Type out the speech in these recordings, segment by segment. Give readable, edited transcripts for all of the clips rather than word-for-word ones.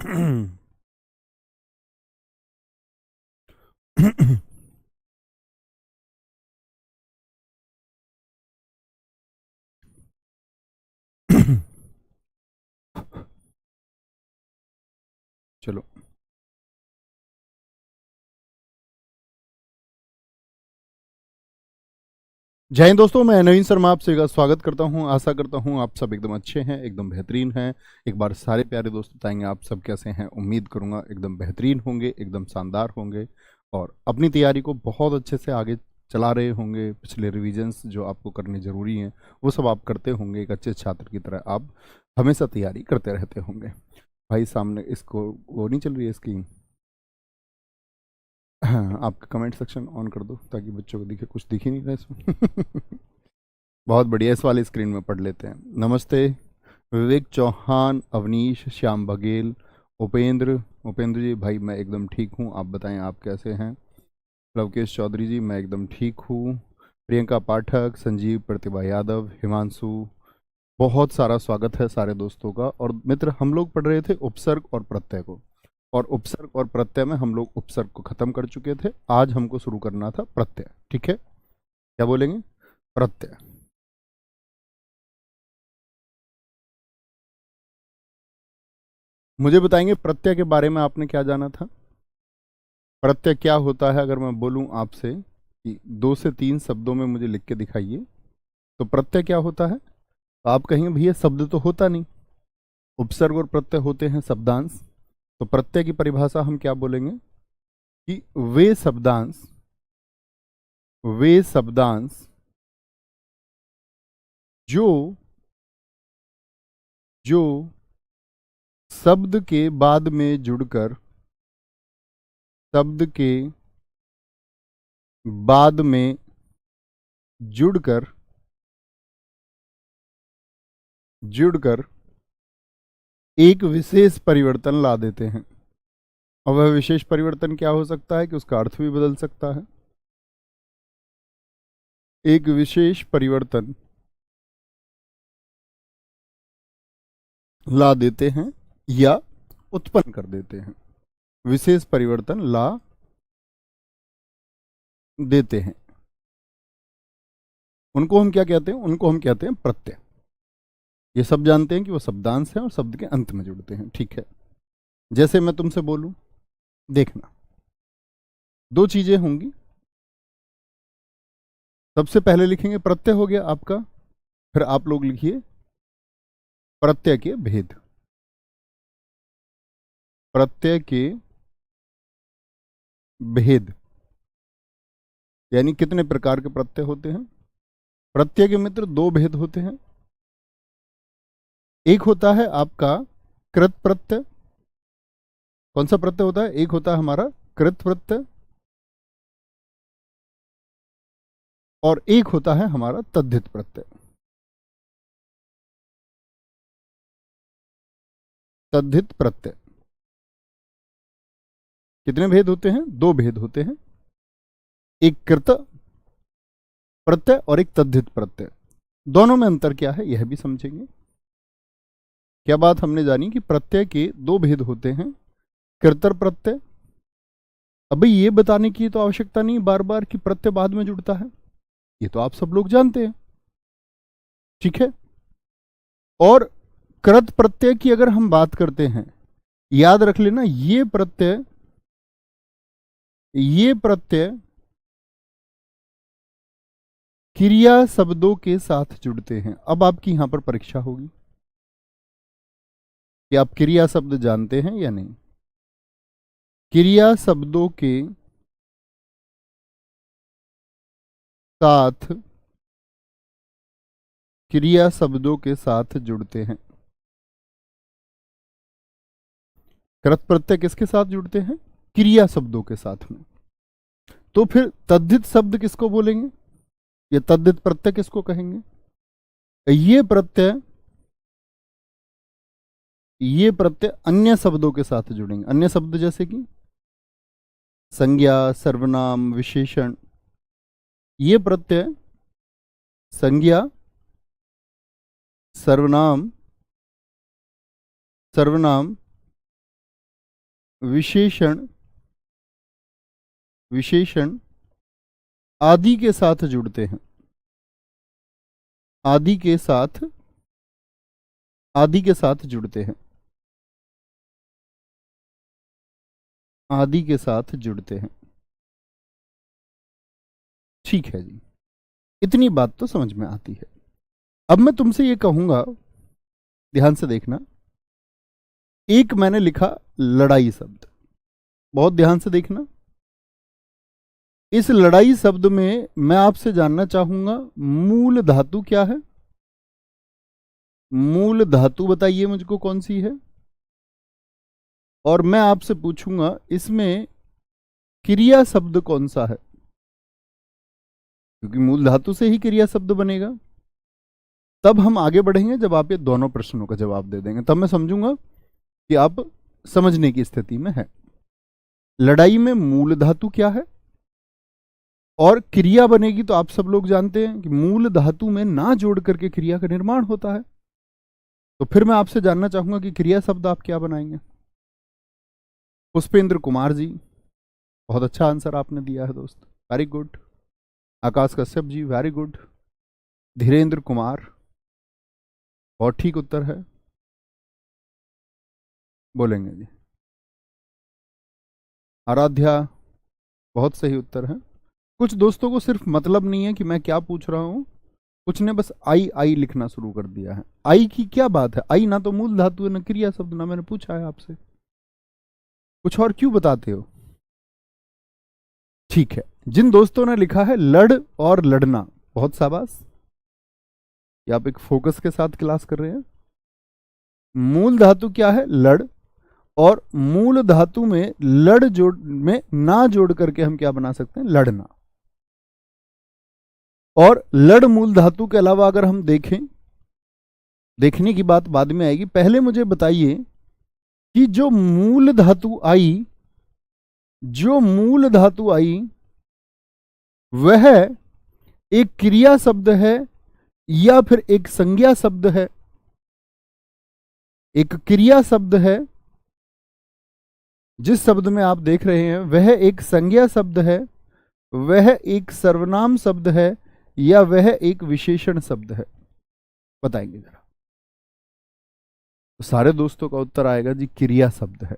चलो। जय हिंद दोस्तों, मैं नवीन शर्मा आपसे का स्वागत करता हूं। आशा करता हूं आप सब एकदम अच्छे हैं, एकदम बेहतरीन हैं। एक बार सारे प्यारे दोस्त बताएंगे आप सब कैसे हैं। उम्मीद करूंगा एकदम बेहतरीन होंगे, एकदम शानदार होंगे और अपनी तैयारी को बहुत अच्छे से आगे चला रहे होंगे। पिछले रिविजन्स जो आपको करने ज़रूरी हैं वो सब आप करते होंगे। एक अच्छे छात्र की तरह आप हमेशा तैयारी करते रहते होंगे। भाई सामने इसको वो नहीं चल रही है इसकी। हाँ, आपका कमेंट सेक्शन ऑन कर दो ताकि बच्चों को दिखे। कुछ दिख ही नहीं रहा इसमें। बहुत बढ़िया, इस वाली स्क्रीन में पढ़ लेते हैं। नमस्ते विवेक चौहान, अवनीश, श्याम बघेल, उपेंद्र। उपेंद्र जी भाई मैं एकदम ठीक हूँ, आप बताएं आप कैसे हैं। लवकेश चौधरी जी मैं एकदम ठीक हूँ। प्रियंका पाठक, संजीव, प्रतिभा यादव, हिमांशु, बहुत सारा स्वागत है सारे दोस्तों का। और मित्र, हम लोग पढ़ रहे थे उपसर्ग और प्रत्यय को, और उपसर्ग और प्रत्यय में हम लोग उपसर्ग को खत्म कर चुके थे। आज हमको शुरू करना था प्रत्यय। ठीक है, क्या बोलेंगे? प्रत्यय। मुझे बताएंगे प्रत्यय के बारे में आपने क्या जाना था। प्रत्यय क्या होता है? अगर मैं बोलूं आपसे कि 2 से 3 शब्दों में मुझे लिख के दिखाइए तो प्रत्यय क्या होता है, तो आप कहेंगे भैया शब्द तो होता नहीं, उपसर्ग और प्रत्यय होते हैं शब्दांश। तो प्रत्यय की परिभाषा हम क्या बोलेंगे कि वे शब्दांश जो जो शब्द के बाद में जुड़कर शब्द के बाद में जुड़कर जुड़कर एक विशेष परिवर्तन ला देते हैं। और वह विशेष परिवर्तन क्या हो सकता है कि उसका अर्थ भी बदल सकता है। एक विशेष परिवर्तन ला देते हैं या उत्पन्न कर देते हैं। विशेष परिवर्तन ला देते हैं, उनको हम क्या कहते हैं? उनको हम कहते हैं प्रत्यय। ये सब जानते हैं कि वो शब्दांश हैं और शब्द के अंत में जुड़ते हैं। ठीक है, जैसे मैं तुमसे बोलूं, देखना, दो चीजें होंगी। सबसे पहले लिखेंगे प्रत्यय हो गया आपका, फिर आप लोग लिखिए प्रत्यय के भेद। प्रत्यय के भेद यानी कितने प्रकार के प्रत्यय होते हैं। प्रत्यय के मित्र दो भेद होते हैं। एक होता है आपका कृत प्रत्यय। कौन सा प्रत्यय होता है? एक होता है हमारा कृत प्रत्यय और एक होता है हमारा तद्धित प्रत्यय। तद्धित प्रत्यय कितने भेद होते हैं? दो भेद होते हैं, एक कृत प्रत्यय और एक तद्धित प्रत्यय। दोनों में अंतर क्या है यह भी समझेंगे। क्या बात हमने जानी कि प्रत्यय के दो भेद होते हैं, कृतर प्रत्यय। अभी ये बताने की तो आवश्यकता नहीं बार बार कि प्रत्यय बाद में जुड़ता है, ये तो आप सब लोग जानते हैं। ठीक है, और कृत प्रत्यय की अगर हम बात करते हैं, याद रख लेना ये प्रत्यय क्रिया शब्दों के साथ जुड़ते हैं। अब आपकी यहां पर परीक्षा होगी कि आप क्रिया शब्द जानते हैं या नहीं। क्रिया शब्दों के साथ क्रिया शब्दों के साथ जुड़ते हैं। कृत प्रत्यय किसके साथ जुड़ते हैं? क्रिया शब्दों के साथ में। तो फिर तद्धित शब्द किसको बोलेंगे, ये तद्धित प्रत्यय किसको कहेंगे? ये प्रत्यय अन्य शब्दों के साथ जुड़ेंगे। अन्य शब्द जैसे कि संज्ञा, सर्वनाम, विशेषण। ये प्रत्यय संज्ञा, सर्वनाम सर्वनाम विशेषण विशेषण आदि के साथ जुड़ते हैं, आदि के साथ जुड़ते हैं, आदि के साथ जुड़ते हैं। ठीक है जी, इतनी बात तो समझ में आती है। अब मैं तुमसे ये कहूंगा, ध्यान से देखना। एक मैंने लिखा लड़ाई शब्द, बहुत ध्यान से देखना। इस लड़ाई शब्द में मैं आपसे जानना चाहूंगा मूल धातु क्या है। मूल धातु बताइए मुझको कौन सी है। और मैं आपसे पूछूंगा इसमें क्रिया शब्द कौन सा है, क्योंकि मूल धातु से ही क्रिया शब्द बनेगा। तब हम आगे बढ़ेंगे जब आप ये दोनों प्रश्नों का जवाब दे देंगे, तब मैं समझूंगा कि आप समझने की स्थिति में है। लड़ाई में मूल धातु क्या है और क्रिया बनेगी, तो आप सब लोग जानते हैं कि मूल धातु में ना जोड़ करके क्रिया का निर्माण होता है। तो फिर मैं आपसे जानना चाहूंगा कि क्रिया शब्द आप क्या बनाएंगे। पुष्पेंद्र कुमार जी, बहुत अच्छा आंसर आपने दिया है दोस्त, वेरी गुड। आकाश कश्यप जी, वेरी गुड। धीरेन्द्र कुमार, बहुत ठीक उत्तर है, बोलेंगे जी। आराध्या, बहुत सही उत्तर है। कुछ दोस्तों को सिर्फ मतलब नहीं है कि मैं क्या पूछ रहा हूं, कुछ ने बस आई आई लिखना शुरू कर दिया है। आई की क्या बात है, आई ना तो मूल धातु है ना क्रिया शब्द, ना मैंने पूछा है आपसे, कुछ और क्यों बताते हो। ठीक है, जिन दोस्तों ने लिखा है लड़ और लड़ना, बहुत शाबाश, ये आप एक फोकस के साथ क्लास कर रहे हैं। मूल धातु क्या है, लड़, और मूल धातु में लड़ जोड़ में ना जोड़ करके हम क्या बना सकते हैं, लड़ना। और लड़ मूल धातु के अलावा अगर हम देखें, देखने की बात बाद में आएगी, पहले मुझे बताइए कि जो मूल धातु आई, जो मूल धातु आई वह एक क्रिया शब्द है या फिर एक संज्ञा शब्द है। एक क्रिया शब्द है, जिस शब्द में आप देख रहे हैं वह एक संज्ञा शब्द है, वह एक सर्वनाम शब्द है, या वह एक विशेषण शब्द है, बताएंगे जरा। तो सारे दोस्तों का उत्तर आएगा जी क्रिया शब्द है।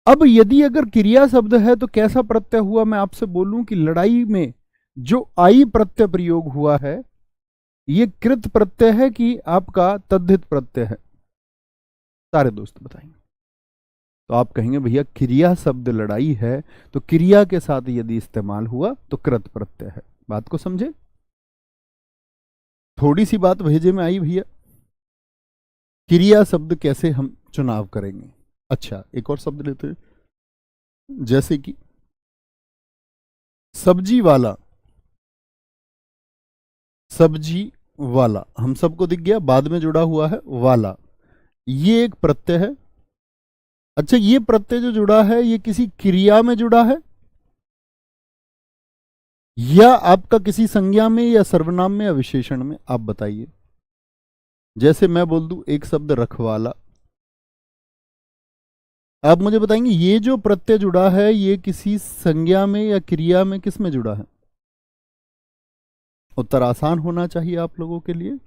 अब यदि अगर क्रिया शब्द है तो कैसा प्रत्यय हुआ, मैं आपसे बोलूं कि लड़ाई में जो आई प्रत्यय प्रयोग हुआ है ये कृत प्रत्यय है कि आपका तद्धित प्रत्यय है, सारे दोस्त बताएंगे। तो आप कहेंगे भैया क्रिया शब्द लड़ाई है तो क्रिया के साथ यदि इस्तेमाल हुआ तो कृत प्रत्यय है। बात को समझे, थोड़ी सी बात भेजे में आई भैया। क्रिया शब्द कैसे हम चुनाव करेंगे। अच्छा, एक और शब्द लेते हैं, जैसे कि सब्जी वाला। सब्जी वाला हम सबको दिख गया, बाद में जुड़ा हुआ है वाला, ये एक प्रत्यय है। अच्छा, ये प्रत्यय जो जुड़ा है ये किसी क्रिया में जुड़ा है या आपका किसी संज्ञा में या सर्वनाम में या विशेषण में, आप बताइए। जैसे मैं बोल दूं एक शब्द रखवाला, आप मुझे बताएंगे ये जो प्रत्यय जुड़ा है ये किसी संज्ञा में या क्रिया में, किस में जुड़ा है। उत्तर आसान होना चाहिए आप लोगों के लिए।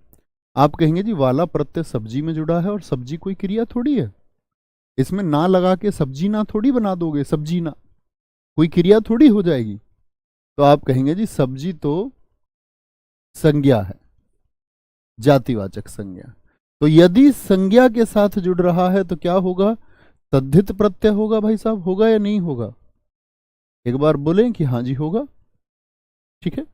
आप कहेंगे जी वाला प्रत्यय सब्जी में जुड़ा है, और सब्जी कोई क्रिया थोड़ी है, इसमें ना लगा के सब्जी ना थोड़ी बना दोगे, सब्जी ना कोई क्रिया थोड़ी हो जाएगी। तो आप कहेंगे जी सब्जी तो संज्ञा है, जातिवाचक संज्ञा। तो यदि संज्ञा के साथ जुड़ रहा है तो क्या होगा, तद्धित प्रत्यय होगा। भाई साहब, होगा या नहीं होगा, एक बार बोलें कि हाँ जी होगा। ठीक है,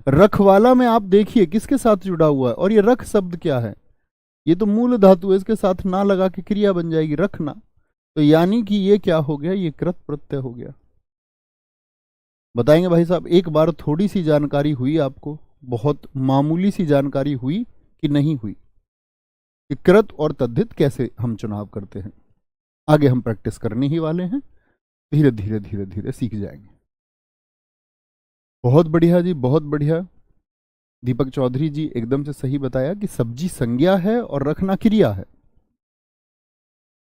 रखवाला में आप देखिए किसके साथ जुड़ा हुआ है, और ये रख शब्द क्या है, ये तो मूल धातु है, इसके साथ ना लगा के क्रिया बन जाएगी रखना, तो यानी कि ये क्या हो गया, ये कृत प्रत्यय हो गया। बताएंगे भाई साहब, एक बार थोड़ी सी जानकारी हुई आपको, बहुत मामूली सी जानकारी हुई कि नहीं हुई, कि कृत और तद्धित कैसे हम चुनाव करते हैं। आगे हम प्रैक्टिस करने ही वाले हैं, धीरे धीरे धीरे धीरे सीख जाएंगे। बहुत बढ़िया जी, बहुत बढ़िया। दीपक चौधरी जी एकदम से सही बताया कि सब्जी संज्ञा है और रखना क्रिया है।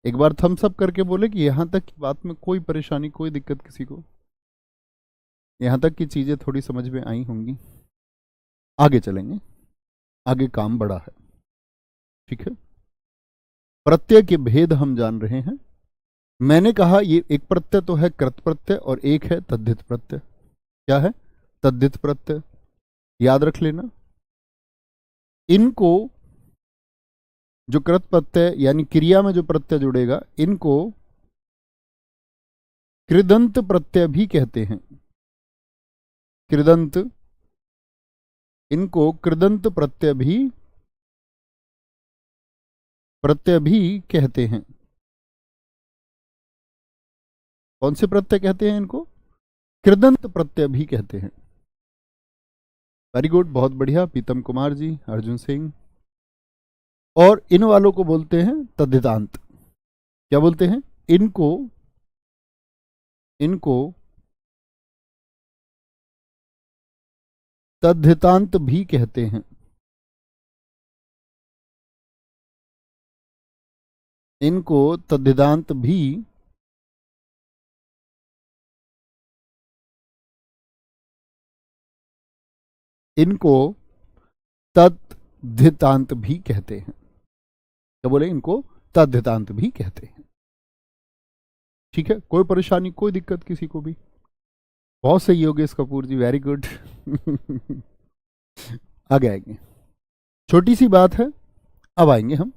एक बार थम्स अप करके बोले कि यहां तक की बात में कोई परेशानी, कोई दिक्कत किसी को, यहां तक की चीजें थोड़ी समझ में आई होंगी। आगे चलेंगे, आगे काम बड़ा है। ठीक है, प्रत्यय के भेद हम जान रहे हैं। मैंने कहा ये एक प्रत्यय तो है कृत प्रत्यय और एक है तद्धित प्रत्यय। क्या है? तद्धित प्रत्यय। याद रख लेना, इनको जो कृत प्रत्यय यानी क्रिया में जो प्रत्यय जुड़ेगा, इनको कृदंत प्रत्यय भी कहते हैं। कृदंत, इनको कृदंत प्रत्यय भी कहते हैं। कौन से प्रत्यय कहते हैं इनको? कृदंत प्रत्यय भी कहते हैं। वेरी गुड, बहुत बढ़िया पीतम कुमार जी, अर्जुन सिंह। और इन वालों को बोलते हैं तद्धितांत। क्या बोलते हैं? इनको तद्धितांत भी कहते हैं। इनको तद्धितांत भी इनको तद्धितांत भी कहते हैं। क्या बोले? इनको तद्धितांत भी कहते हैं। ठीक है, कोई परेशानी, कोई दिक्कत किसी को भी? बहुत सही योगेश कपूर जी, वेरी गुड। आगे आएंगे, छोटी सी बात है, अब आएंगे हम।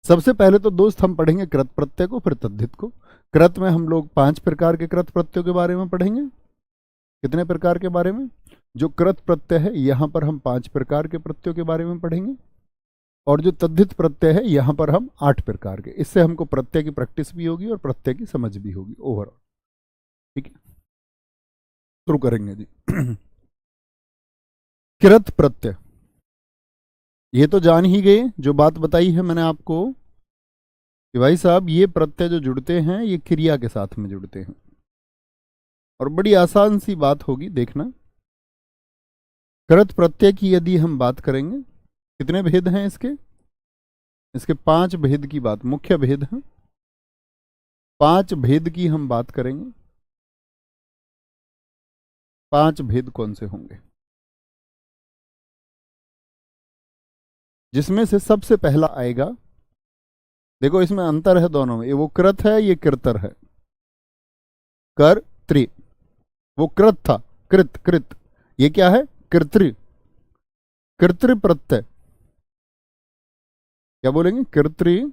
सबसे पहले तो दोस्त हम पढ़ेंगे कृत प्रत्यय को, फिर तद्धित को। कृत में हम लोग 5 प्रकार के कृत प्रत्ययों के बारे में पढ़ेंगे। कितने प्रकार के बारे में? जो कृत प्रत्यय है यहां पर हम 5 प्रकार के प्रत्ययों के बारे में पढ़ेंगे, और जो तद्धित प्रत्यय है यहां पर हम 8 प्रकार के। इससे हमको प्रत्यय की प्रैक्टिस भी होगी और प्रत्यय की समझ भी होगी ओवरऑल। ठीक है, शुरू करेंगे जी। कृत प्रत्यय, ये तो जान ही गए, जो बात बताई है मैंने आपको कि भाई साहब ये प्रत्यय जो जुड़ते हैं ये क्रिया के साथ में जुड़ते हैं। और बड़ी आसान सी बात होगी, देखना। कृत प्रत्यय की यदि हम बात करेंगे, कितने भेद हैं इसके? इसके 5 भेद की बात, मुख्य भेद हैं। 5 भेद की हम बात करेंगे। 5 भेद कौन से होंगे? जिसमें से सबसे पहला आएगा, देखो इसमें अंतर है दोनों में, ये वो कृत है, ये कृतर है। कर त्रि, वो कृत था, कृत कृत, ये क्या है? कृतृ। कृतृ प्रत्यय, क्या बोलेंगे? कृतृ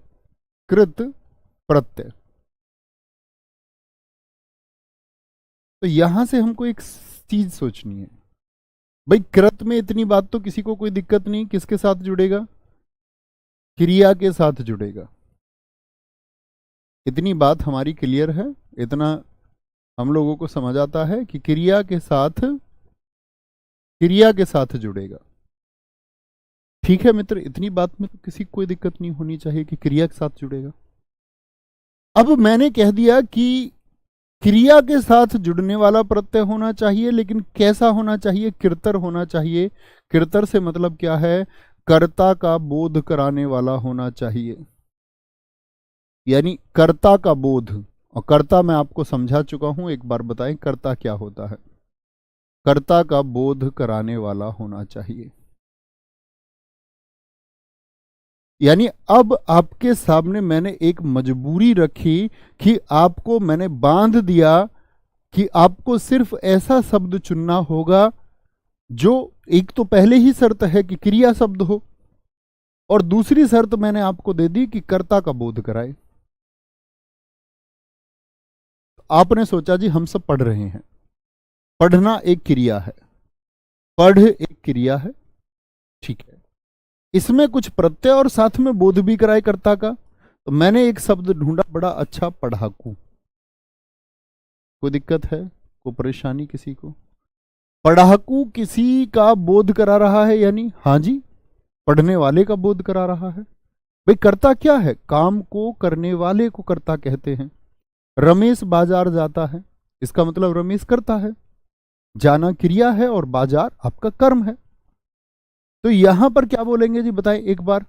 कृत प्रत्यय। तो यहां से हमको एक चीज सोचनी है, भाई कृत में इतनी बात तो किसी को कोई दिक्कत नहीं, किसके साथ जुड़ेगा? क्रिया के साथ जुड़ेगा। इतनी बात हमारी क्लियर है, इतना हम लोगों को समझ आता है कि क्रिया के साथ जुड़ेगा। ठीक है मित्र, इतनी बात में तो किसी को कोई दिक्कत नहीं होनी चाहिए कि क्रिया के साथ जुड़ेगा। अब मैंने कह दिया कि क्रिया के साथ जुड़ने वाला प्रत्यय होना चाहिए, लेकिन कैसा होना चाहिए? कृतर होना चाहिए। कृतर से मतलब क्या है? कर्ता का बोध कराने वाला होना चाहिए, यानी कर्ता का बोध। और कर्ता मैं आपको समझा चुका हूं, एक बार बताएं कर्ता क्या होता है। कर्ता का बोध कराने वाला होना चाहिए। यानी अब आपके सामने मैंने एक मजबूरी रखी कि आपको मैंने बांध दिया कि आपको सिर्फ ऐसा शब्द चुनना होगा जो, एक तो पहले ही शर्त है कि क्रिया शब्द हो, और दूसरी शर्त मैंने आपको दे दी कि कर्ता का बोध कराए। आपने सोचा जी हम सब पढ़ रहे हैं, पढ़ना एक क्रिया है, पढ़ एक क्रिया है, ठीक है, इसमें कुछ प्रत्यय और साथ में बोध भी कराए कर्ता का। तो मैंने एक शब्द ढूंढा बड़ा अच्छा, पढ़ाकू। कोई दिक्कत है? कोई परेशानी किसी को? पढ़ाकू किसी का बोध करा रहा है, यानी हाँ जी, पढ़ने वाले का बोध करा रहा है। भाई कर्ता क्या है? काम को करने वाले को कर्ता कहते हैं। रमेश बाजार जाता है, इसका मतलब रमेश करता है। जाना क्रिया है और बाजार आपका कर्म है। तो यहां पर क्या बोलेंगे जी, बताएं एक बार।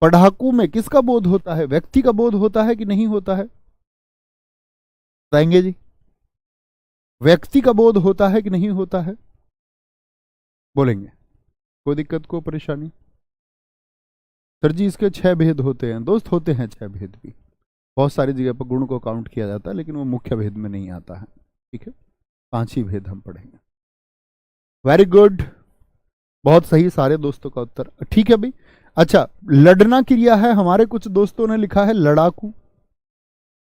पढ़ाकू में किसका बोध होता है? व्यक्ति का बोध होता है कि नहीं होता है? बताएंगे जी। व्यक्ति का बोध होता है कि नहीं होता है? बोलेंगे। कोई दिक्कत, कोई परेशानी? सर जी इसके 6 भेद होते हैं दोस्त, होते हैं 6 भेद भी। बहुत सारी जगह पर गुण को काउंट किया जाता है, लेकिन वो मुख्य भेद में नहीं आता है। ठीक है, 5 ही भेद हम पढ़ेंगे। वेरी गुड, बहुत सही, सारे दोस्तों का उत्तर ठीक है भाई। अच्छा, लड़ना क्रिया है, हमारे कुछ दोस्तों ने लिखा है लड़ाकू,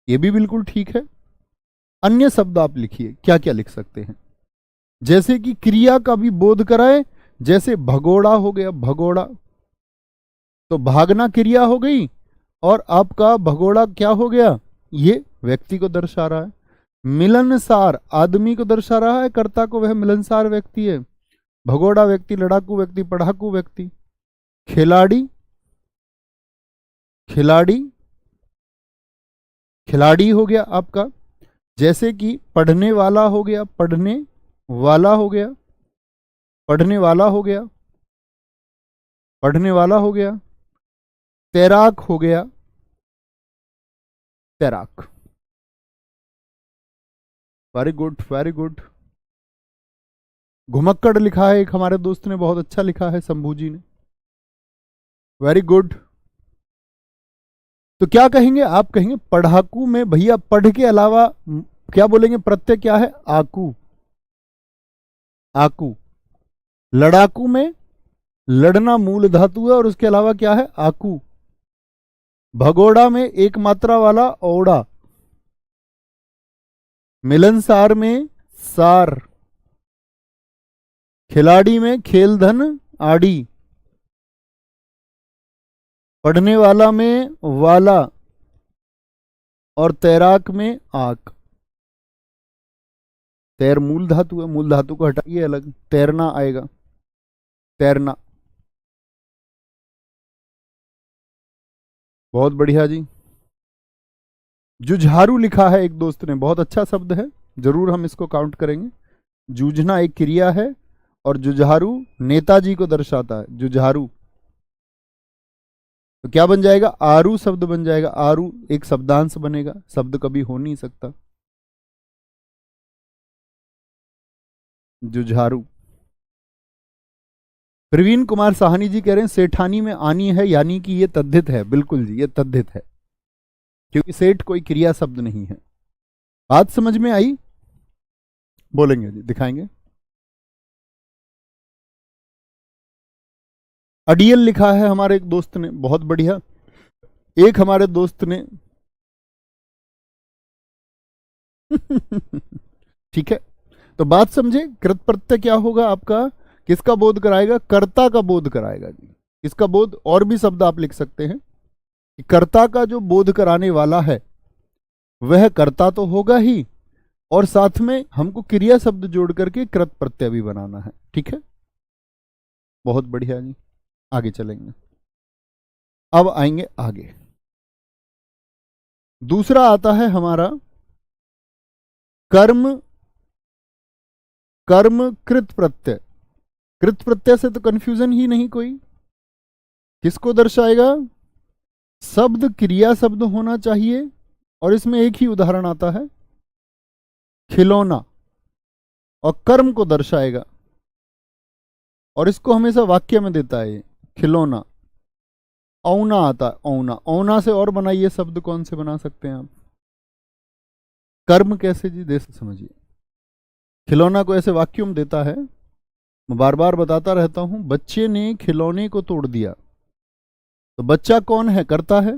ये भी बिल्कुल ठीक है। अन्य शब्द आप लिखिए, क्या क्या लिख सकते हैं? जैसे कि क्रिया का भी बोध कराए, जैसे भगोड़ा हो गया, भगोड़ा तो भागना क्रिया हो गई, और आपका भगोड़ा क्या हो गया? ये व्यक्ति को दर्शा रहा है। मिलनसार आदमी को दर्शा रहा है, कर्ता को, वह मिलनसार व्यक्ति है। भगोड़ा व्यक्ति, लड़ाकू व्यक्ति, पढ़ाकू व्यक्ति। खिलाड़ी, खिलाड़ी, खिलाड़ी हो गया आपका। जैसे कि पढ़ने वाला हो गया, पढ़ने वाला हो गया, पढ़ने वाला हो गया, पढ़ने वाला हो गया। तैराक हो गया, तैराक। Very good, very good. घुमक्कड़ लिखा है एक हमारे दोस्त ने, बहुत अच्छा लिखा है, शंभू जी ने। Very good. तो क्या कहेंगे आप? कहेंगे पढ़ाकू में भैया पढ़ के अलावा क्या बोलेंगे? प्रत्यय क्या है? आकू, आकू। लड़ाकू में लड़ना मूल धातु है, और उसके अलावा क्या है? आकू। भगोड़ा में एक मात्रा वाला औड़ा। मिलनसार में सार। खिलाड़ी में खेल धन आड़ी। पढ़ने वाला में वाला, और तैराक में आक। तैर मूल धातु है, मूल धातु को हटाइए अलग, तैरना आएगा, तैरना। बहुत बढ़िया जी। जुझारू लिखा है एक दोस्त ने, बहुत अच्छा शब्द है, जरूर हम इसको काउंट करेंगे। जूझना एक क्रिया है, और जुझारू नेताजी को दर्शाता है, जुझारू। तो क्या बन जाएगा? आरू शब्द बन जाएगा, आरू एक शब्दांश बनेगा, शब्द कभी हो नहीं सकता। जुझारू। प्रवीण कुमार साहनी जी कह रहे हैं सेठानी में आनी है, यानी कि ये तद्धित है। बिल्कुल जी, ये तद्धित है, क्योंकि सेठ कोई क्रिया शब्द नहीं है। बात समझ में आई? बोलेंगे जी, दिखाएंगे। अडियल लिखा है हमारे एक दोस्त ने, बहुत बढ़िया। एक हमारे दोस्त ने ठीक है, तो बात समझे। कृत प्रत्यय क्या होगा आपका? किसका बोध कराएगा? कर्ता का बोध कराएगा जी। किसका बोध? और भी शब्द आप लिख सकते हैं कि कर्ता का जो बोध कराने वाला है वह कर्ता तो होगा ही, और साथ में हमको क्रिया शब्द जोड़ करके कृत प्रत्यय भी बनाना है। ठीक है, बहुत बढ़िया जी। आगे चलेंगे, अब आएंगे आगे। दूसरा आता है हमारा कर्म, कर्म कृत प्रत्यय। कृत प्रत्यय से तो कंफ्यूजन ही नहीं कोई। किसको दर्शाएगा? शब्द क्रिया शब्द होना चाहिए, और इसमें एक ही उदाहरण आता है, खिलौना, और कर्म को दर्शाएगा, और इसको हमेशा वाक्य में देता है ये, खिलौना। औना आता है, औना। औना से और बनाइए शब्द, कौन से बना सकते हैं आप? कर्म कैसे जी? दे से समझिए। खिलौना को ऐसे वाक्यों में देता है, मैं बार बार बताता रहता हूं, बच्चे ने खिलौने को तोड़ दिया। तो बच्चा कौन है? करता है।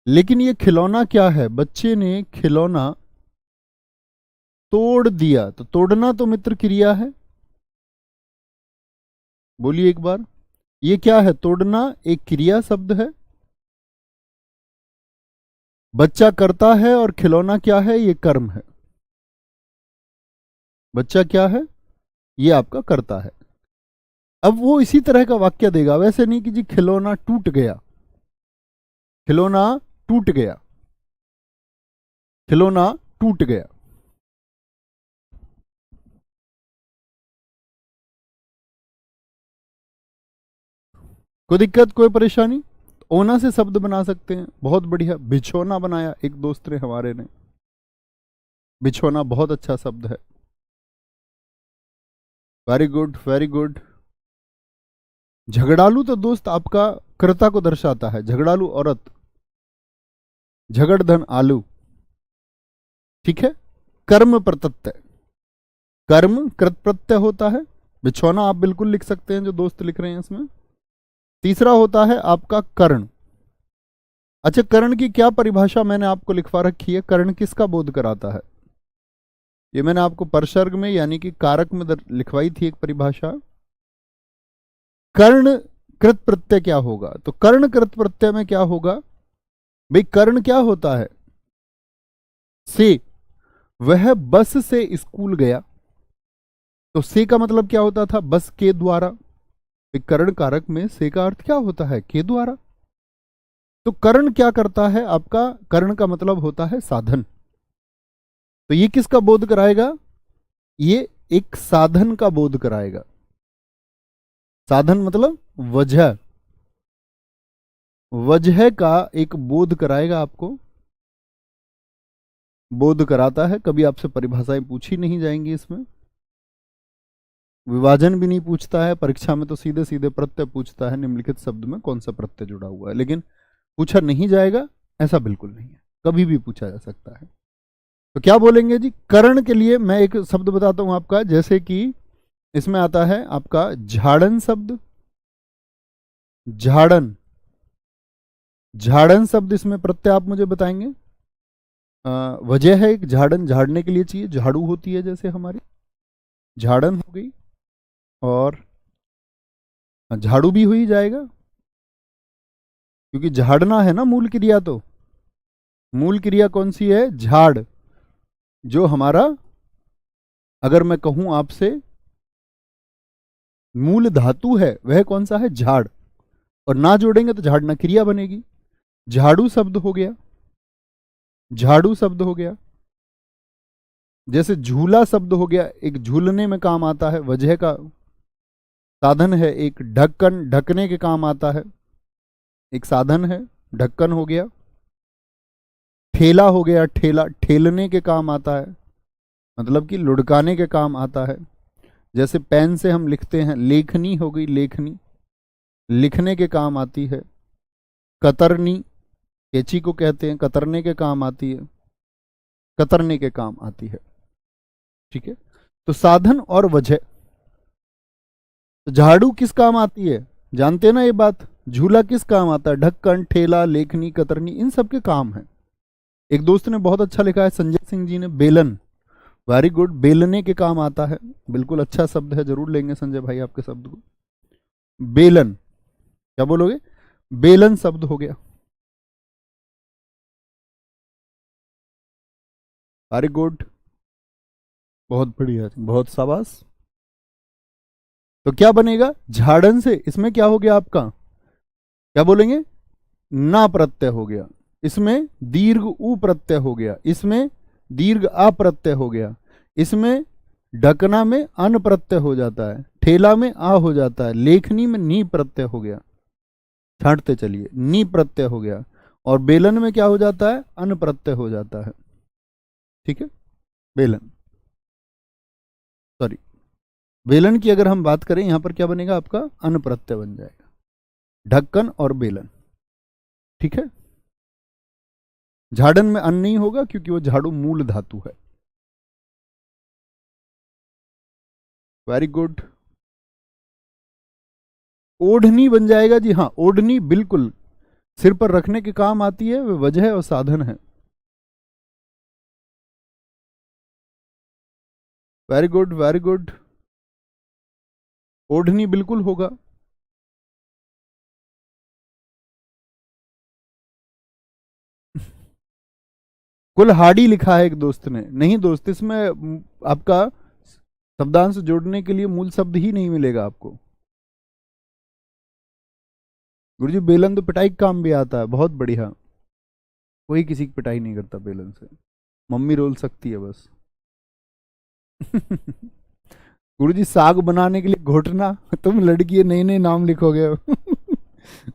लेकिन ये खिलौना क्या है? बच्चे ने खिलौना तोड़ दिया, तो तोड़ना तो मित्र क्रिया है। बोलिए एक बार, ये क्या है? तोड़ना एक क्रिया शब्द है। बच्चा करता है, और खिलौना क्या है? ये कर्म है। बच्चा क्या है? ये आपका करता है। अब वो इसी तरह का वाक्य देगा, वैसे नहीं कि जी खिलौना टूट गया, खिलौना टूट गया, खिलौना टूट गया। कोई दिक्कत, कोई परेशानी? ओना से शब्द बना सकते हैं, बहुत बढ़िया। बिछोना बनाया एक दोस्त ने हमारे ने, बिछोना बहुत अच्छा शब्द है। Very good very good. झगड़ालू तो दोस्त आपका कर्ता को दर्शाता है, झगड़ालू औरत, झगड़धन आलू, ठीक है। कर्म प्रत्यय, कर्म कृत प्रत्यय होता है। बिछौना आप बिल्कुल लिख सकते हैं जो दोस्त लिख रहे हैं इसमें। तीसरा होता है आपका कर्ण। अच्छा, कर्ण की क्या परिभाषा मैंने आपको लिखवा रखी है, कर्ण किसका बोध कराता है? ये मैंने आपको परसर्ग में यानी कि कारक में लिखवाई थी एक परिभाषा। कर्ण कृत प्रत्यय क्या होगा? तो कर्ण कृत प्रत्यय में क्या होगा भाई? कर्ण क्या होता है? से, वह बस से स्कूल गया। तो से का मतलब क्या होता था? बस के द्वारा। कर्ण कारक में से का अर्थ क्या होता है? के द्वारा। तो कर्ण क्या करता है आपका? कर्ण का मतलब होता है साधन। तो ये किसका बोध कराएगा? ये एक साधन का बोध कराएगा। साधन मतलब वजह, वजह का एक बोध कराएगा आपको, बोध कराता है। कभी आपसे परिभाषाएं पूछी नहीं जाएंगी इसमें, विभाजन भी नहीं पूछता है परीक्षा में, तो सीधे सीधे प्रत्यय पूछता है, निम्नलिखित शब्द में कौन सा प्रत्यय जुड़ा हुआ है। लेकिन पूछा नहीं जाएगा ऐसा बिल्कुल नहीं है, कभी भी पूछा जा सकता है। तो क्या बोलेंगे जी? कर्ण के लिए मैं एक शब्द बताता हूं आपका, जैसे कि इसमें आता है आपका झाड़न शब्द। झाड़न, झाड़न शब्द इसमें प्रत्यय आप मुझे बताएंगे। वजह है एक, झाड़न झाड़ने के लिए चाहिए, झाड़ू होती है जैसे हमारी, झाड़न हो गई, और झाड़ू भी हो ही जाएगा क्योंकि झाड़ना है ना मूल क्रिया। तो मूल क्रिया कौन सी है? झाड़। जो हमारा, अगर मैं कहूं आपसे मूल धातु है वह कौन सा है? झाड़। और ना जोड़ेंगे तो झाड़ना क्रिया बनेगी। झाड़ू शब्द हो गया, झाड़ू शब्द हो गया। जैसे झूला शब्द हो गया, एक झूलने में काम आता है, वजह का साधन है। एक ढक्कन, ढकने के काम आता है, एक साधन है, ढक्कन हो गया। ठेला हो गया, ठेला ठेलने के काम आता है, मतलब कि लुढ़काने के काम आता है। जैसे पेन से हम लिखते हैं, लेखनी हो गई, लेखनी लिखने के काम आती है। कतरनी, कैंची को कहते हैं, कतरने के काम आती है, कतरने के काम आती है, ठीक है। तो साधन और वजह। तो झाड़ू किस काम आती है? जानते हैं ना ये बात। झूला किस काम आता है? ढक्कन, ठेला, लेखनी, कतरनी, इन सब के काम है। एक दोस्त ने बहुत अच्छा लिखा है, संजय सिंह जी ने, बेलन। वेरी गुड, बेलने के काम आता है, बिल्कुल अच्छा शब्द है, जरूर लेंगे संजय भाई आपके शब्द को। बेलन, क्या बोलोगे? बेलन शब्द हो गया। वेरी गुड, बहुत बढ़िया, बहुत शाबाश। तो क्या बनेगा? झाड़न से इसमें क्या हो गया आपका? क्या बोलेंगे? ना प्रत्यय हो गया। इसमें दीर्घ उ प्रत्यय हो गया, इसमें दीर्घ आ प्रत्यय हो गया, इसमें ढकना में अन प्रत्यय हो जाता है, ठेला में आ हो जाता है, लेखनी में नी प्रत्यय हो गया, छांटते चलिए, नी प्रत्यय हो गया, और बेलन में क्या हो जाता है? अन प्रत्यय हो जाता है, ठीक है। बेलन, सॉरी, बेलन की अगर हम बात करें, यहां पर क्या बनेगा आपका? अन प्रत्यय बन जाएगा, ढक्कन और बेलन, ठीक है। झाड़न में अन नहीं होगा क्योंकि वो झाड़ू मूल धातु है। Very good. ओढ़नी बन जाएगा जी, हाँ, ओढ़नी बिल्कुल सिर पर रखने के काम आती है, वह वजह और साधन है। वेरी गुड वेरी गुड, ओढ़नी बिल्कुल होगा। कुल्हाड़ी लिखा है एक दोस्त ने, नहीं दोस्त, इसमें आपका शब्दांश जोड़ने के लिए मूल शब्द ही नहीं मिलेगा आपको। गुरुजी बेलन तो पिटाई का काम भी आता है, बहुत बढ़िया। कोई किसी की पिटाई नहीं करता बेलन से, मम्मी रोल सकती है बस। गुरुजी साग बनाने के लिए घोटना, तुम लड़की नए नए नाम लिखोगे।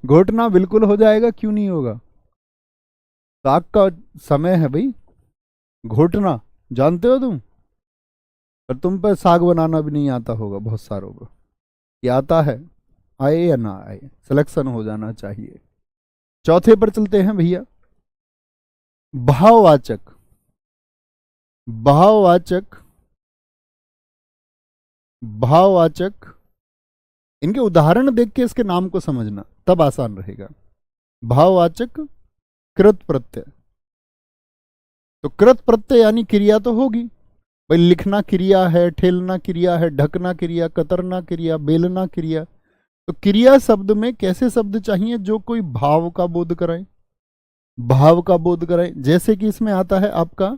घोटना बिल्कुल हो जाएगा, क्यों नहीं होगा? साग का समय है भाई, घोटना जानते हो तुम? पर तुम पर साग बनाना भी नहीं आता होगा बहुत सारों को। ये आता है, आए या ना आए, सिलेक्शन हो जाना चाहिए। चौथे पर चलते हैं भैया, भाववाचक। भाववाचक, भाववाचक, इनके उदाहरण देख के इसके नाम को समझना, तब आसान रहेगा। भाववाचक कृत प्रत्यय। तो कृत प्रत्यय यानी क्रिया तो होगी भाई, लिखना क्रिया है, ठेलना क्रिया है, ढकना क्रिया, कतरना क्रिया, बेलना क्रिया। तो क्रिया शब्द में कैसे शब्द चाहिए जो कोई भाव का बोध कराए, भाव का बोध कराए। जैसे कि इसमें आता है आपका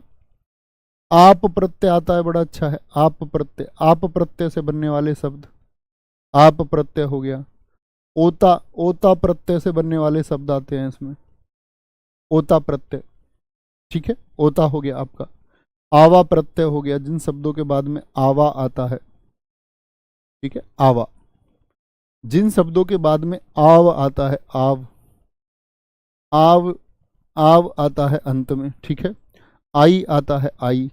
आप प्रत्यय आता है, बड़ा अच्छा है आप प्रत्यय। आप प्रत्यय से बनने वाले शब्द, आप प्रत्यय हो गया। ओता, ओता प्रत्यय से बनने वाले शब्द आते हैं इसमें, ओता प्रत्यय, ठीक है, ओता हो गया आपका। आवा प्रत्यय हो गया, जिन शब्दों के बाद में आवा आता है, ठीक है, आवा। जिन शब्दों के बाद में आव आता है, आव, आव, आव आता है अंत में, ठीक है। आई आता है, आई,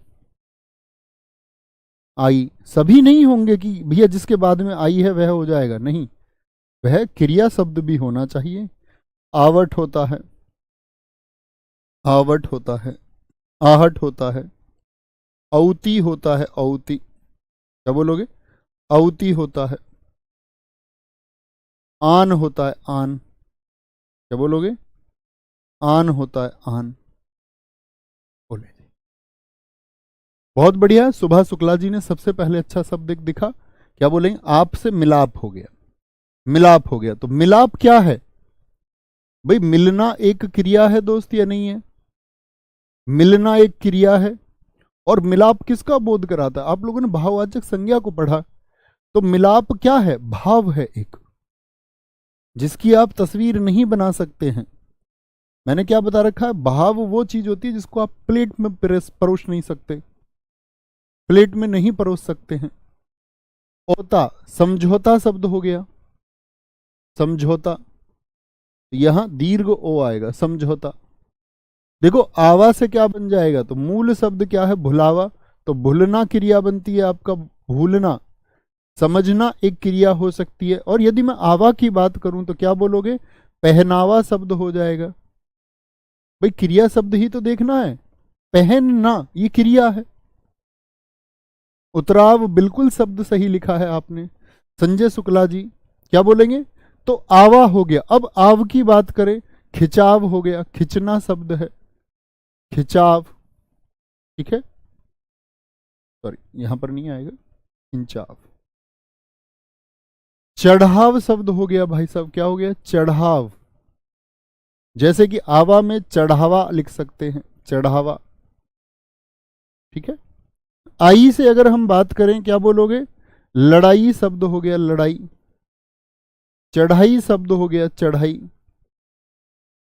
आई। सभी नहीं होंगे कि भैया जिसके बाद में आई है वह हो जाएगा, नहीं, वह क्रिया शब्द भी होना चाहिए। आवट होता है, आवट होता है, आहट होता है, औती होता है, औती, क्या बोलोगे? औती होता है। आन होता है, आन, क्या बोलोगे? आन होता है, आन, बोले। बहुत बढ़िया, सुभा शुक्ला जी ने सबसे पहले अच्छा शब्द एक दिखा, क्या बोलेंगे? आपसे मिलाप हो गया, मिलाप हो गया। तो मिलाप क्या है भाई? मिलना एक क्रिया है दोस्त, या नहीं है? मिलना एक क्रिया है। और मिलाप किसका बोध कराता है? आप लोगों ने भाववाचक संज्ञा को पढ़ा, तो मिलाप क्या है? भाव है एक, जिसकी आप तस्वीर नहीं बना सकते हैं। मैंने क्या बता रखा है? भाव वो चीज होती है जिसको आप प्लेट में परोस नहीं सकते, प्लेट में नहीं परोस सकते हैं। ओता, समझौता शब्द हो गया, समझौता, यहां दीर्घ ओ आएगा, समझौता। देखो आवा से क्या बन जाएगा? तो मूल शब्द क्या है? भुलावा। तो भूलना क्रिया बनती है आपका, भूलना। समझना एक क्रिया हो सकती है। और यदि मैं आवा की बात करूं तो क्या बोलोगे? पहनावा शब्द हो जाएगा। भाई क्रिया शब्द ही तो देखना है, पहनना ये क्रिया है। उतराव बिल्कुल शब्द सही लिखा है आपने, संजय शुक्ला जी। क्या बोलेंगे? तो आवा हो गया। अब आव की बात करें, खिंचाव हो गया, खिंचना शब्द है, खिंचाव, ठीक है, सॉरी यहां पर नहीं आएगा, खिंचाव। चढ़ाव शब्द हो गया भाई साहब, क्या हो गया? चढ़ाव। जैसे कि आवा में चढ़ावा लिख सकते हैं, चढ़ावा, ठीक है। आई से अगर हम बात करें, क्या बोलोगे? लड़ाई शब्द हो गया, लड़ाई। चढ़ाई शब्द हो गया, चढ़ाई,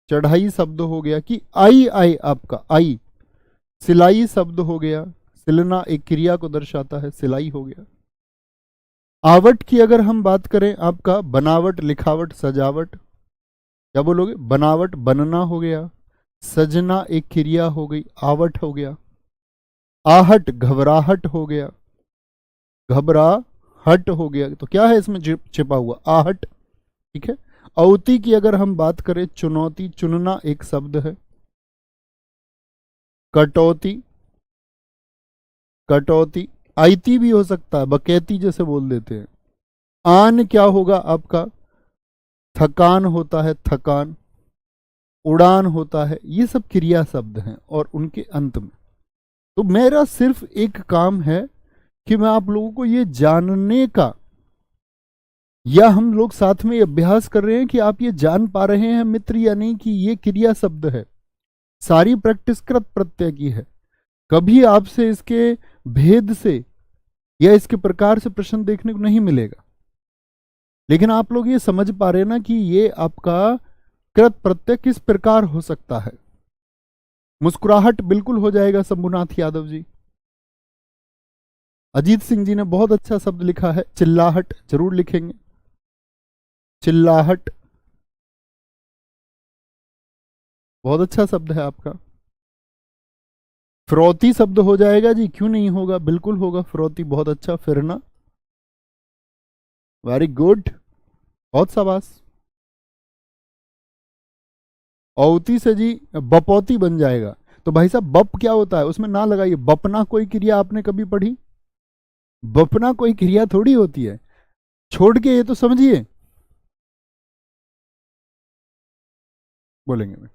चढ़ाई शब्द हो गया। कि आई, आई आपका आई। सिलाई शब्द हो गया, सिलना एक क्रिया को दर्शाता है, सिलाई हो गया। आवट की अगर हम बात करें, आपका बनावट, लिखावट, सजावट, क्या बोलोगे? बनावट, बनना हो गया, सजना एक क्रिया हो गई, आवट हो गया। आहट, घबराहट हो गया, घबराहट हो गया। तो क्या है इसमें छिपा हुआ? आहट, ठीक है। औती की अगर हम बात करें, चुनौती, चुनना एक शब्द है। कटौती, कटौती, आईती भी हो सकता है, बकैती जैसे बोल देते हैं। आन क्या होगा आपका? थकान होता है, थकान, उड़ान होता है। ये सब क्रिया शब्द हैं और उनके अंत में। तो मेरा सिर्फ एक काम है कि मैं आप लोगों को ये जानने का, या हम लोग साथ में अभ्यास कर रहे हैं कि आप ये जान पा रहे हैं मित्र या नहीं कि ये क्रिया शब्द है। सारी प्रैक्टिस कृत प्रत्यय की है। कभी आपसे इसके भेद से या इसके प्रकार से प्रश्न देखने को नहीं मिलेगा। लेकिन आप लोग ये समझ पा रहे हैं ना कि ये आपका कृत प्रत्यय किस प्रकार हो सकता है। मुस्कुराहट बिल्कुल हो जाएगा शंभुनाथ यादव जी। अजीत सिंह जी ने बहुत अच्छा शब्द लिखा है, चिल्लाहट, जरूर लिखेंगे, चिल्लाहट। बहुत अच्छा शब्द है आपका। फिरौती शब्द हो जाएगा जी, क्यों नहीं होगा, बिल्कुल होगा फिरौती। बहुत अच्छा, फिरना, वेरी गुड, बहुत शाबाश। औती से जी बपौती बन जाएगा। तो भाई साहब बप क्या होता है, उसमें ना लगाइए। बपना कोई क्रिया आपने कभी पढ़ी? बपना कोई क्रिया थोड़ी होती है, छोड़ के ये तो समझिए। बोलेंगे मैं,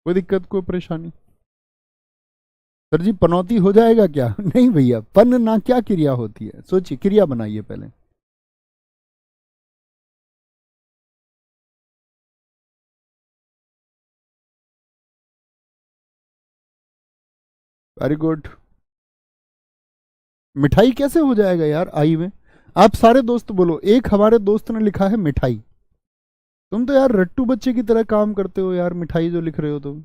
कोई दिक्कत कोई परेशानी? सर जी पनौती हो जाएगा क्या? नहीं भैया, पन ना क्या क्रिया होती है, सोचिए, क्रिया बनाइए पहले। Very good. मिठाई कैसे हो जाएगा यार आई में? आप सारे दोस्त बोलो, एक हमारे दोस्त ने लिखा है मिठाई। तुम तो यार रट्टू बच्चे की तरह काम करते हो यार, मिठाई जो लिख रहे हो तुम।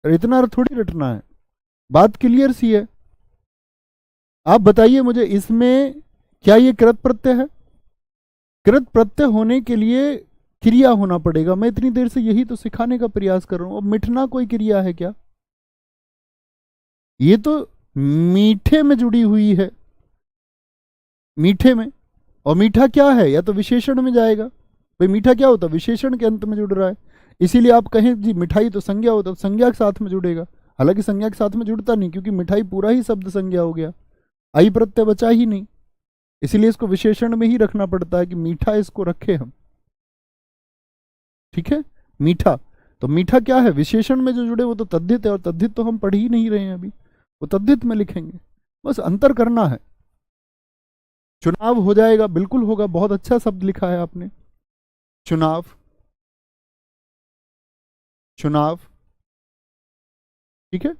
अरे इतना थोड़ी रटना है, बात क्लियर सी है। आप बताइए मुझे, इसमें क्या ये कृत प्रत्यय है? कृत प्रत्यय होने के लिए क्रिया होना पड़ेगा। मैं इतनी देर से यही तो सिखाने का प्रयास कर रहा हूं। अब मिठना कोई क्रिया है क्या? ये तो मीठे में जुड़ी हुई है, मीठे में। और मीठा क्या है, या तो विशेषण में जाएगा। भाई मीठा क्या होता है, विशेषण के अंत में जुड़ रहा है। इसीलिए आप कहें जी मिठाई तो संज्ञा होता, तो संज्ञा के साथ में जुड़ेगा। हालांकि संज्ञा के साथ में जुड़ता नहीं, क्योंकि मिठाई पूरा ही शब्द संज्ञा हो गया, आई प्रत्यय बचा ही नहीं। इसीलिए इसको विशेषण में ही रखना पड़ता है कि मीठा इसको रखे हम। ठीक है, मीठा। तो मीठा क्या है, विशेषण में जो जुड़े वो तो तद्धित है, और तद्धित तो हम पढ़ ही नहीं रहे हैं अभी, वो तद्धित में लिखेंगे। बस अंतर करना है। चुनाव हो जाएगा, बिल्कुल होगा। बहुत अच्छा शब्द लिखा है आपने, चुनाव, चुनाव। ठीक है,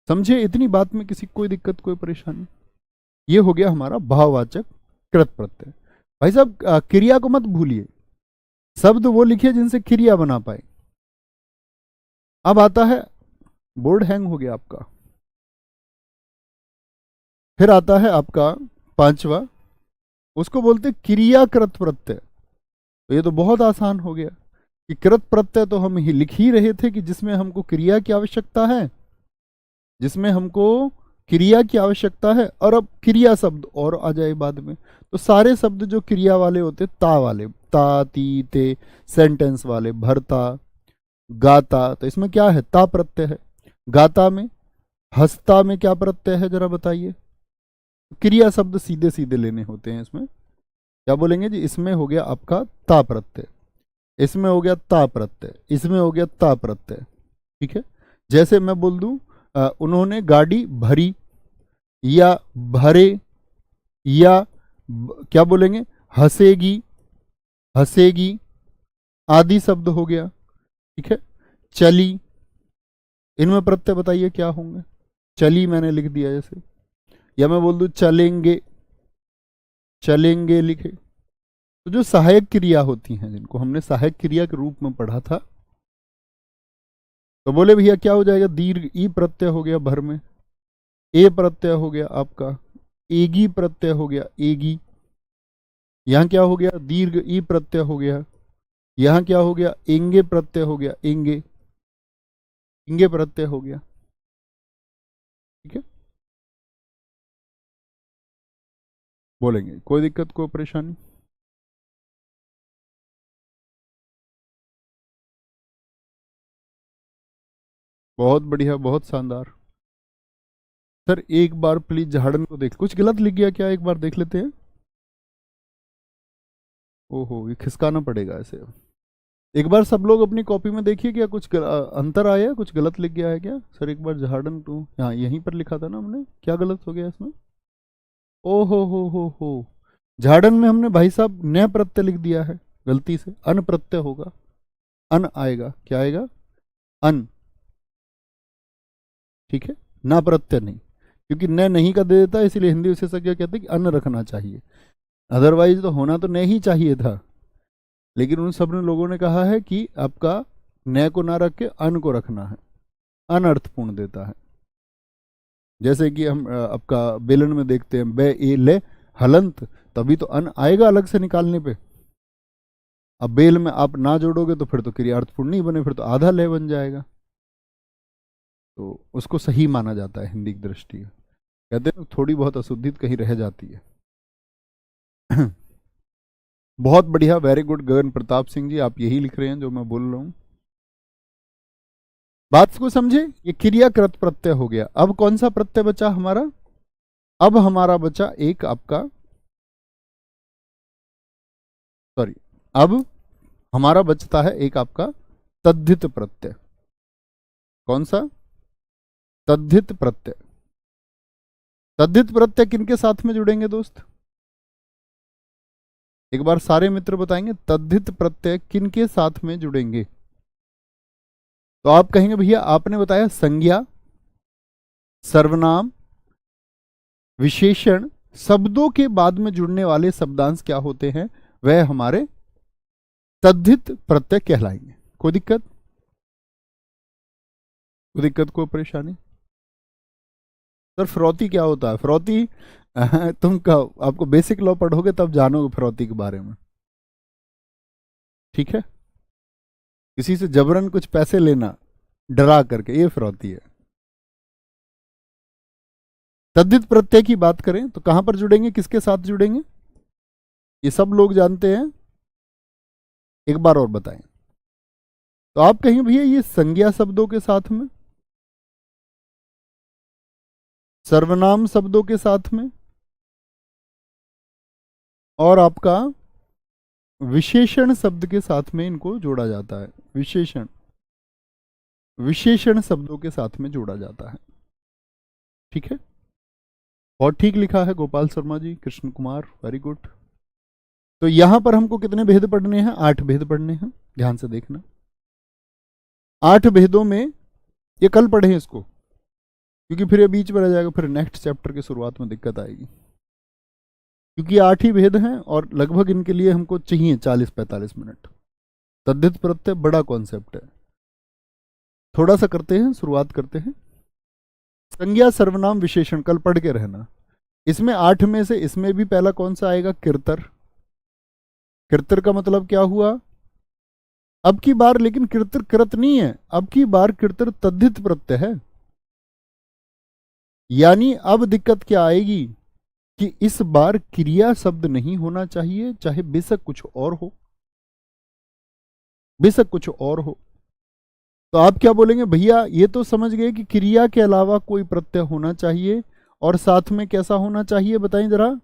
समझे? इतनी बात में किसी कोई दिक्कत कोई परेशानी? ये हो गया हमारा भाववाचक कृत प्रत्यय। भाई साहब क्रिया को मत भूलिए, शब्द वो लिखिए जिनसे क्रिया बना पाए। अब आता है, बोर्ड हैंग हो गया आपका। फिर आता है आपका पांचवा, उसको बोलते क्रियाकृत प्रत्यय। तो ये तो बहुत आसान हो गया कि कृत प्रत्यय तो हम ही लिख ही रहे थे, कि जिसमें हमको क्रिया की आवश्यकता है, जिसमें हमको क्रिया की आवश्यकता है। और अब क्रिया शब्द और आ जाए बाद में। तो सारे शब्द जो क्रिया वाले होते, ता वाले, ता ती ते, सेंटेंस वाले, भरता, गाता, तो इसमें क्या है, ता प्रत्यय है। गाता में, हंसता में क्या प्रत्यय है जरा बताइए? क्रिया शब्द सीधे सीधे लेने होते हैं इसमें। क्या बोलेंगे जी, इसमें हो गया आपका ता प्रत्यय, इसमें हो गया ता प्रत्यय, इसमें हो गया ता प्रत्यय। ठीक है, जैसे मैं बोल दूं उन्होंने गाड़ी भरी, या भरे, या क्या बोलेंगे, हंसेगी, हंसेगी, आदि शब्द हो गया। ठीक है, चली, इनमें प्रत्यय बताइए क्या होंगे? चली मैंने लिख दिया जैसे, या मैं बोल दूं चलेंगे, चलेंगे लिखे। तो जो सहायक क्रिया होती हैं, जिनको हमने सहायक क्रिया के रूप में पढ़ा था, तो बोले भैया क्या हो जाएगा, दीर्घ ई प्रत्यय हो गया भर में, ए प्रत्यय हो गया आपका, एगी प्रत्यय हो गया, एगी। यहां क्या हो गया, दीर्घ ई प्रत्यय हो गया। यहां क्या हो गया, एंगे प्रत्यय हो गया, एंगे, इंगे प्रत्यय हो गया। ठीक है, बोलेंगे कोई दिक्कत कोई परेशानी? बहुत बढ़िया, बहुत शानदार। सर एक बार प्लीज झाड़न को देख, कुछ गलत लिख गया क्या, एक बार देख लेते हैं। ओहो, ये खिसकाना पड़ेगा ऐसे। एक बार सब लोग अपनी कॉपी में देखिए, क्या कुछ अंतर आया, कुछ गलत लिख गया है क्या? सर एक बार झाड़न टू, हाँ यहीं पर लिखा था ना हमने, क्या गलत हो गया इसमें? ओहो हो, झाड़न में हमने भाई साहब नया प्रत्यय लिख दिया है गलती से, अन प्रत्यय होगा, अन आएगा, क्या आएगा, अन। ठीक है, ना प्रत्यय नहीं, क्योंकि न नहीं का दे देता है, इसीलिए हिंदी विशेषज्ञ कहते हैं कि अन रखना चाहिए। अदरवाइज तो होना तो नहीं चाहिए था, लेकिन उन सब ने लोगों ने कहा है कि आपका न को ना रख के अन को रखना है, अनर्थपूर्ण देता है। जैसे कि हम आपका बेलन में देखते हैं, बे ए ले हलंत, तभी तो अन आएगा अलग से निकालने पे। अब बेल में आप ना जोड़ोगे तो फिर तो क्रियार्थपूर्ण नहीं बने, फिर तो आधा लय बन जाएगा। तो उसको सही माना जाता है हिंदी की दृष्टि में। कहते हैं थोड़ी बहुत अशुद्धि कहीं रह जाती है। बहुत बढ़िया, वेरी गुड गगन प्रताप सिंह जी, आप यही लिख रहे हैं जो मैं बोल रहा हूं। बात को समझे, ये क्रियाकृत प्रत्यय हो गया। अब कौन सा प्रत्यय बचा हमारा? अब हमारा बचा एक आपका, सॉरी, अब हमारा बचता है एक आपका तद्धित प्रत्यय। कौन सा? तद्धित प्रत्यय। तद्धित प्रत्यय किनके साथ में जुड़ेंगे दोस्त? एक बार सारे मित्र बताएंगे तद्धित प्रत्यय किनके साथ में जुड़ेंगे। तो आप कहेंगे भैया आपने बताया संज्ञा, सर्वनाम, विशेषण, शब्दों के बाद में जुड़ने वाले शब्दांश क्या होते हैं, वह हमारे तद्धित प्रत्यय कहलाएंगे। कोई दिक्कत? कोई दिक्कत, कोई परेशानी? सर फिरौती क्या होता है? फिरौती तुम कहो, आपको बेसिक लॉ पढ़ोगे तब जानोगे फिरौती के बारे में। ठीक है, किसी से जबरन कुछ पैसे लेना डरा करके, ये फिरौती है। तद्धित प्रत्यय की बात करें तो कहां पर जुड़ेंगे, किसके साथ जुड़ेंगे? ये सब लोग जानते हैं, एक बार और बताएं। तो आप कहेंगे भैया ये संज्ञा शब्दों के साथ में, सर्वनाम शब्दों के साथ में, और आपका विशेषण शब्द के साथ में इनको जोड़ा जाता है। विशेषण, विशेषण शब्दों के साथ में जोड़ा जाता है। ठीक है, और ठीक लिखा है गोपाल शर्मा जी, कृष्ण कुमार, वेरी गुड। तो यहां पर हमको कितने भेद पढ़ने हैं? 8 भेद पढ़ने हैं, ध्यान से देखना। 8 भेदों में ये कल पढ़े इसको, क्योंकि फिर ये बीच में रह जाएगा, फिर नेक्स्ट चैप्टर की शुरुआत में दिक्कत आएगी। क्योंकि 8 ही भेद हैं और लगभग इनके लिए हमको चाहिए 40-45 मिनट। तद्धित प्रत्यय बड़ा कॉन्सेप्ट है, थोड़ा सा करते हैं, शुरुआत करते हैं। संज्ञा, सर्वनाम, विशेषण कल पढ़ के रहना। इसमें 8 में से इसमें भी पहला कौन सा आएगा? किर्तर। किर्तर का मतलब क्या हुआ? अब की बार लेकिन किर्तर कृत नहीं है, अब की बार किर्तर तद्धित प्रत्यय है। यानी अब दिक्कत क्या आएगी कि इस बार क्रिया शब्द नहीं होना चाहिए, चाहे बेशक कुछ और हो, बेशक कुछ और हो। तो आप क्या बोलेंगे? भैया ये तो समझ गए कि क्रिया के अलावा कोई प्रत्यय होना चाहिए, और साथ में कैसा होना चाहिए बताएं जरा?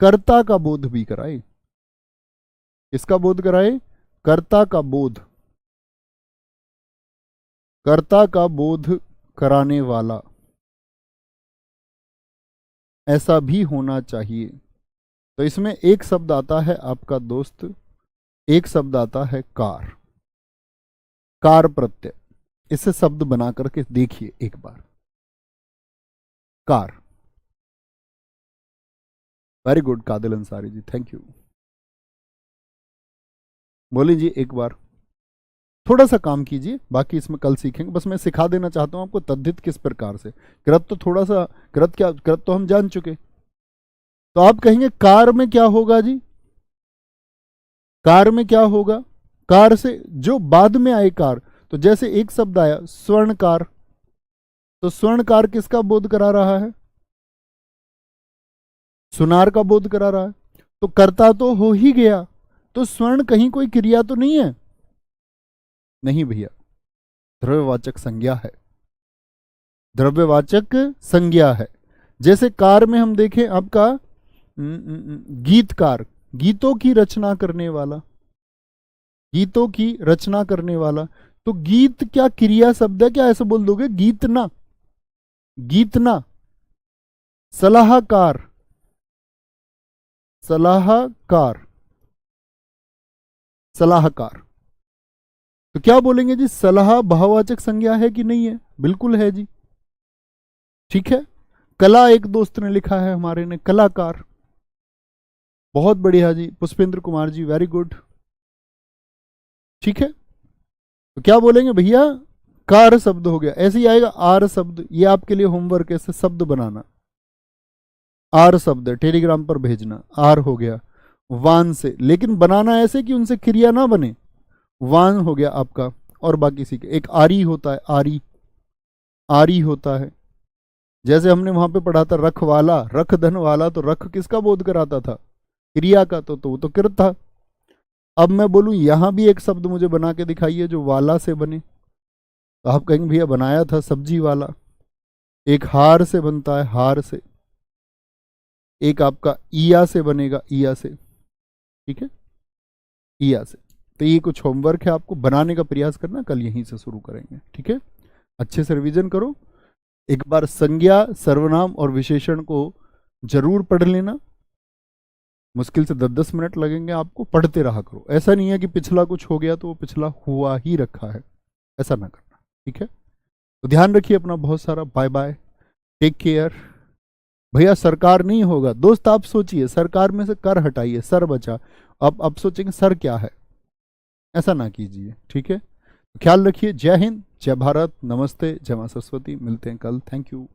कर्ता का बोध भी कराए। किसका बोध कराए? कर्ता का बोध, कर्ता का बोध कराने वाला, ऐसा भी होना चाहिए। तो इसमें एक शब्द आता है आपका दोस्त, एक शब्द आता है कार, कार प्रत्यय। इसे शब्द बना करके देखिए एक बार, car. Very good Kadil Ansari ji, thank you. बोलिए जी एक बार, थोड़ा सा काम कीजिए, बाकी इसमें कल सीखेंगे। बस मैं सिखा देना चाहता हूं आपको तद्धित किस प्रकार से। कृत तो थोड़ा सा, कृत क्या, कृत तो हम जान चुके। तो आप कहेंगे कार में क्या होगा जी? कार में क्या होगा? कार से जो बाद में आए कार, तो जैसे एक शब्द आया स्वर्णकार, तो स्वर्णकार किसका बोध करा रहा है? सुनार का बोध करा रहा है। तो कर्ता तो हो ही गया, तो स्वर्ण कहीं कोई क्रिया तो नहीं है? नहीं भैया, द्रव्यवाचक संज्ञा है, द्रव्यवाचक संज्ञा है। जैसे कार में हम देखें आपका गीतकार, गीतों की रचना करने वाला, गीतों की रचना करने वाला। तो गीत क्या क्रिया शब्द है क्या? ऐसे बोल दोगे गीतना, गीतना। सलाहकार, सलाहकार, सलाहकार। तो क्या बोलेंगे जी? सलाह भाववाचक संज्ञा है कि नहीं है? बिल्कुल है जी। ठीक है, कला एक दोस्त ने लिखा है हमारे ने, कलाकार। बहुत बढ़िया जी, पुष्पेंद्र कुमार जी, वेरी गुड। ठीक है, तो क्या बोलेंगे भैया? कार शब्द हो गया। ऐसे ही आएगा आर शब्द, ये आपके लिए होमवर्क है, शब्द बनाना। आर शब्द है, टेलीग्राम पर भेजना, आर हो गया। वान से, लेकिन बनाना ऐसे कि उनसे क्रिया ना बने। वान हो गया आपका, और बाकी सीखे। एक आरी होता है, आरी, आरी होता है। जैसे हमने वहां पे पढ़ा था रखवाला, रख धन वाला, तो रख किसका बोध कराता था? क्रिया का। तो वो तो कृत था। अब मैं बोलूं यहां भी एक शब्द मुझे बना के दिखाइए जो वाला से बने, तो आप कहेंगे भैया बनाया था सब्जी वाला। एक हार से बनता है, हार से। एक आपका ईया से बनेगा, ईया से। ठीक है, ईया से। तो ये कुछ होमवर्क है, आपको बनाने का प्रयास करना, कल यहीं से शुरू करेंगे। ठीक है, अच्छे से रिवीजन करो। एक बार संज्ञा, सर्वनाम और विशेषण को जरूर पढ़ लेना। मुश्किल से 10-10 मिनट लगेंगे आपको, पढ़ते रहा करो। ऐसा नहीं है कि पिछला कुछ हो गया तो वो पिछला हुआ ही रखा है, ऐसा ना करना। ठीक है, तो ध्यान रखिए अपना बहुत सारा। Bye bye, take care. भैया सरकार नहीं होगा दोस्त, आप सोचिए सरकार में से कर हटाइए, सर बचा। अब सोचेंगे सर क्या है, ऐसा ना कीजिए। ठीक है, ख्याल रखिए। जय हिंद, जय भारत, नमस्ते, जय मां सरस्वती। मिलते हैं कल। Thank you.